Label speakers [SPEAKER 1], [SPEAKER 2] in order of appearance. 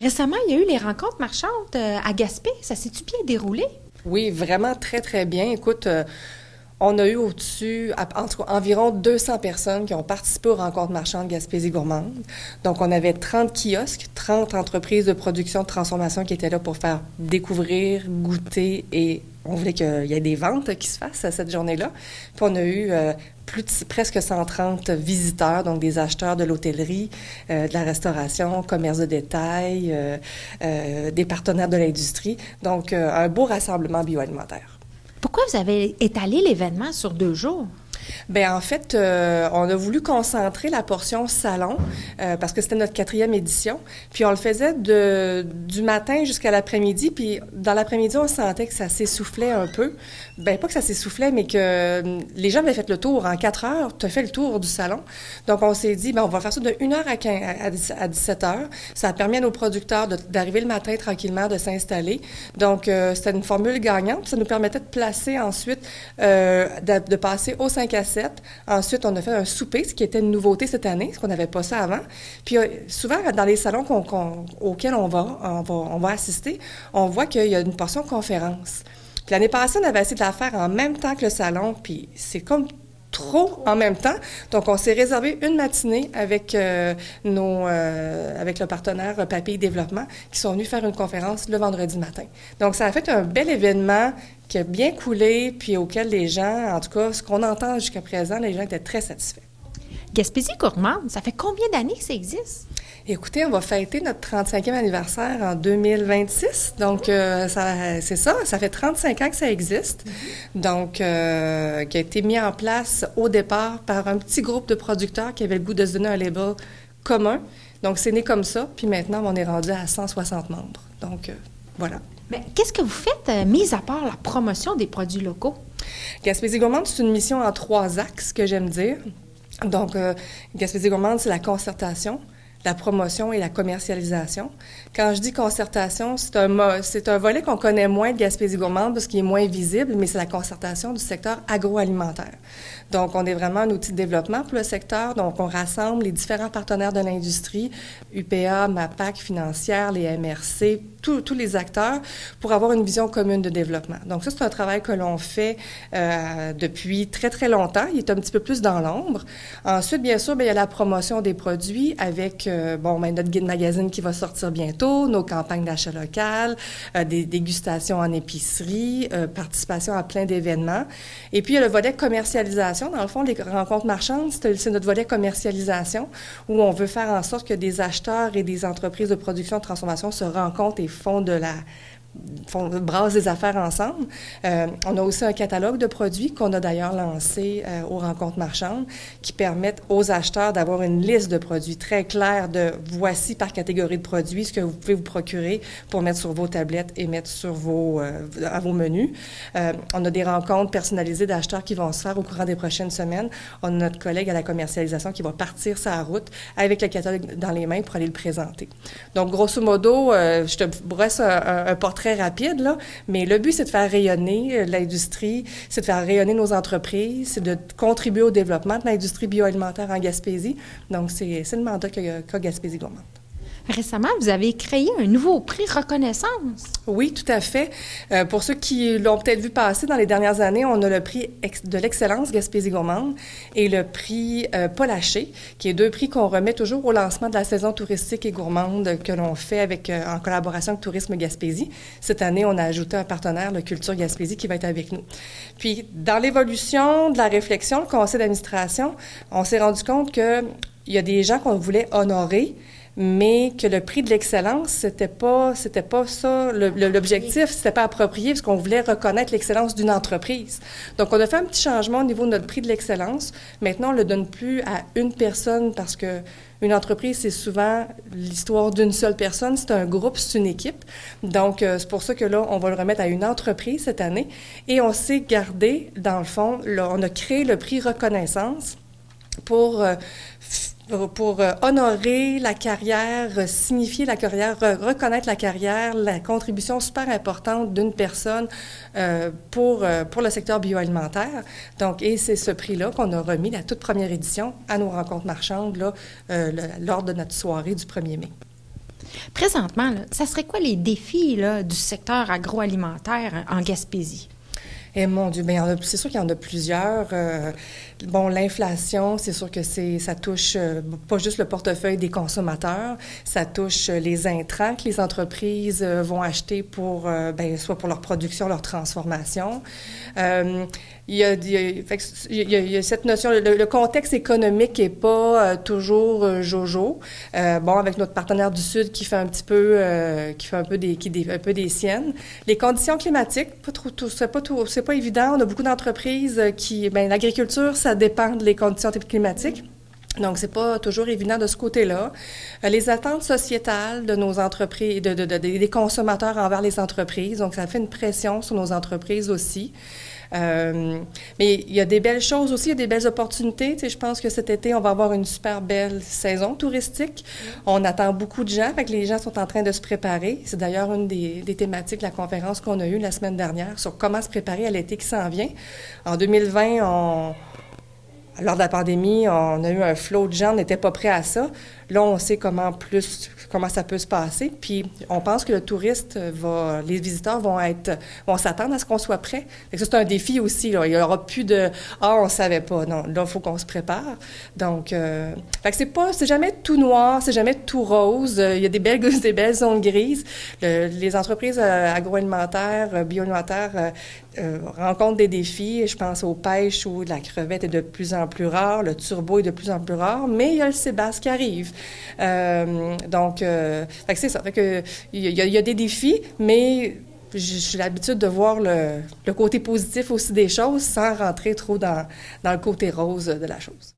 [SPEAKER 1] Récemment, il y a eu les rencontres marchandes à Gaspé. Ça s'est-tu bien déroulé?
[SPEAKER 2] Oui, vraiment très, très bien. Écoute, on a eu en tout cas, environ 200 personnes qui ont participé aux rencontres marchandes Gaspésie gourmande. Donc, on avait 30 kiosques, 30 entreprises de production, de transformation qui étaient là pour faire découvrir, goûter et on voulait qu'il y ait des ventes qui se fassent à cette journée-là. Puis, on a eu presque 130 visiteurs, donc des acheteurs de l'hôtellerie, de la restauration, commerce de détail, des partenaires de l'industrie. Donc, un beau rassemblement bioalimentaire.
[SPEAKER 1] Pourquoi vous avez étalé l'événement sur 2 jours?
[SPEAKER 2] Bien, en fait, on a voulu concentrer la portion salon parce que c'était notre 4e édition. Puis on le faisait du matin jusqu'à l'après-midi. Puis dans l'après-midi, on sentait que ça s'essoufflait un peu. Bien, pas que ça s'essoufflait, mais que les gens avaient fait le tour. En 4 heures, tu as fait le tour du salon. Donc on s'est dit, bien, on va faire ça de 1h à 17h. Ça a permis à nos producteurs d'arriver le matin tranquillement, de s'installer. Donc c'était une formule gagnante. Ça nous permettait de placer ensuite, de passer au 5 à 7. Ensuite, on a fait un souper, ce qui était une nouveauté cette année, parce qu'on n'avait pas ça avant. Puis souvent, dans les salons auxquels on va assister, on voit qu'il y a une portion conférence. Puis l'année passée, on avait essayé de la faire en même temps que le salon, puis c'est comme trop en même temps. Donc, on s'est réservé une matinée avec avec le partenaire Papille Développement qui sont venus faire une conférence le vendredi matin. Donc, ça a fait un bel événement qui a bien coulé, puis auquel les gens, en tout cas, ce qu'on entend jusqu'à présent, les gens étaient très satisfaits.
[SPEAKER 1] Gaspésie gourmande, ça fait combien d'années que ça existe?
[SPEAKER 2] Écoutez, on va fêter notre 35e anniversaire en 2026. Donc, c'est ça, ça fait 35 ans que ça existe. Donc, qui a été mis en place au départ par un petit groupe de producteurs qui avaient le goût de se donner un label commun. Donc, c'est né comme ça. Puis maintenant, on est rendu à 160 membres. Donc, voilà.
[SPEAKER 1] Mais qu'est-ce que vous faites, mis à part la promotion des produits locaux?
[SPEAKER 2] Gaspésie gourmande, c'est une mission en 3 axes que j'aime dire. Donc, Gaspésie gourmande, c'est la concertation, la promotion et la commercialisation. Quand je dis concertation, c'est un volet qu'on connaît moins de Gaspésie gourmande parce qu'il est moins visible, mais c'est la concertation du secteur agroalimentaire. Donc, on est vraiment un outil de développement pour le secteur. Donc, on rassemble les différents partenaires de l'industrie, UPA, MAPAC, Financière, les MRC, tous les acteurs pour avoir une vision commune de développement. Donc, ça, c'est un travail que l'on fait depuis très, très longtemps. Il est un petit peu plus dans l'ombre. Ensuite, bien sûr, bien, il y a la promotion des produits avec notre guide magazine qui va sortir bientôt, nos campagnes d'achat local, des dégustations en épicerie, participation à plein d'événements. Et puis, il y a le volet commercialisation. Dans le fond, les rencontres marchandes, c'est notre volet commercialisation où on veut faire en sorte que des acheteurs et des entreprises de production et de transformation se rencontrent et brassent des affaires ensemble. On a aussi un catalogue de produits qu'on a d'ailleurs lancé aux rencontres marchandes qui permettent aux acheteurs d'avoir une liste de produits très claire de voici par catégorie de produits ce que vous pouvez vous procurer pour mettre sur vos tablettes et mettre sur à vos menus. On a des rencontres personnalisées d'acheteurs qui vont se faire au courant des prochaines semaines. On a notre collègue à la commercialisation qui va partir sa route avec le catalogue dans les mains pour aller le présenter. Donc, grosso modo, je te brosse un portrait très rapide, là, mais le but, c'est de faire rayonner l'industrie, c'est de faire rayonner nos entreprises, c'est de contribuer au développement de l'industrie bioalimentaire en Gaspésie. Donc, c'est le mandat qu'a Gaspésie gourmande.
[SPEAKER 1] Récemment, vous avez créé un nouveau prix reconnaissance.
[SPEAKER 2] Oui, tout à fait. Pour ceux qui l'ont peut-être vu passer dans les dernières années, on a le prix de l'excellence Gaspésie gourmande et le prix Paul Haché, qui est 2 prix qu'on remet toujours au lancement de la saison touristique et gourmande que l'on fait en collaboration avec Tourisme Gaspésie. Cette année, on a ajouté un partenaire, le Culture Gaspésie, qui va être avec nous. Puis, dans l'évolution de la réflexion, le conseil d'administration, on s'est rendu compte qu'il y a des gens qu'on voulait honorer, mais que le prix de l'excellence, c'était pas ça. L'objectif, c'était pas approprié parce qu'on voulait reconnaître l'excellence d'une entreprise. Donc, on a fait un petit changement au niveau de notre prix de l'excellence. Maintenant, on le donne plus à une personne parce que une entreprise, c'est souvent l'histoire d'une seule personne. C'est un groupe, c'est une équipe. Donc, c'est pour ça que là, on va le remettre à une entreprise cette année. Et on s'est gardé, dans le fond, là, on a créé le prix reconnaissance pour honorer la carrière, signifier la carrière, reconnaître la carrière, la contribution super importante d'une personne pour le secteur bioalimentaire. Donc, et c'est ce prix-là qu'on a remis la toute première édition à nos rencontres marchandes là, lors de notre soirée du 1er mai.
[SPEAKER 1] Présentement, là, ça serait quoi les défis là, du secteur agroalimentaire en Gaspésie?
[SPEAKER 2] Eh mon Dieu, bien, c'est sûr qu'il y en a plusieurs. Bon, l'inflation, c'est sûr que ça touche pas juste le portefeuille des consommateurs, ça touche les intrants que les entreprises vont acheter pour, soit pour leur production, leur transformation. Il y a cette notion, le contexte économique n'est pas toujours jojo. Bon, avec notre partenaire du Sud qui fait un petit peu, qui fait un peu des siennes. Les conditions climatiques, c'est pas évident. On a beaucoup d'entreprises l'agriculture, ça dépend des conditions climatiques. Donc, c'est pas toujours évident de ce côté-là. Les attentes sociétales de nos entreprises, des consommateurs envers les entreprises, donc ça fait une pression sur nos entreprises aussi. Mais il y a des belles choses aussi, il y a des belles opportunités. Tu sais, je pense que cet été, on va avoir une super belle saison touristique. On attend beaucoup de gens, fait que les gens sont en train de se préparer. C'est d'ailleurs une des thématiques de la conférence qu'on a eue la semaine dernière sur comment se préparer à l'été qui s'en vient. En 2020, lors de la pandémie, on a eu un flot de gens, on n'était pas prêt à ça. Là, on sait comment ça peut se passer. Puis, on pense que les visiteurs vont s'attendre à ce qu'on soit prêt. Fait que ça, c'est un défi aussi, là. Il n'y aura plus de « Ah, on ne savait pas ». Non, là, il faut qu'on se prépare. Donc, fait que c'est jamais tout noir, c'est jamais tout rose. Il y a des belles zones grises. Les entreprises agroalimentaires, bioalimentaires rencontrent des défis. Je pense aux pêches où la crevette est de plus en plus rare, le turbo est de plus en plus rare, mais il y a le sébasse qui arrive. Donc, fait que c'est ça. Fait que il y a des défis, mais j'ai l'habitude de voir le côté positif aussi des choses sans rentrer trop dans le côté rose de la chose.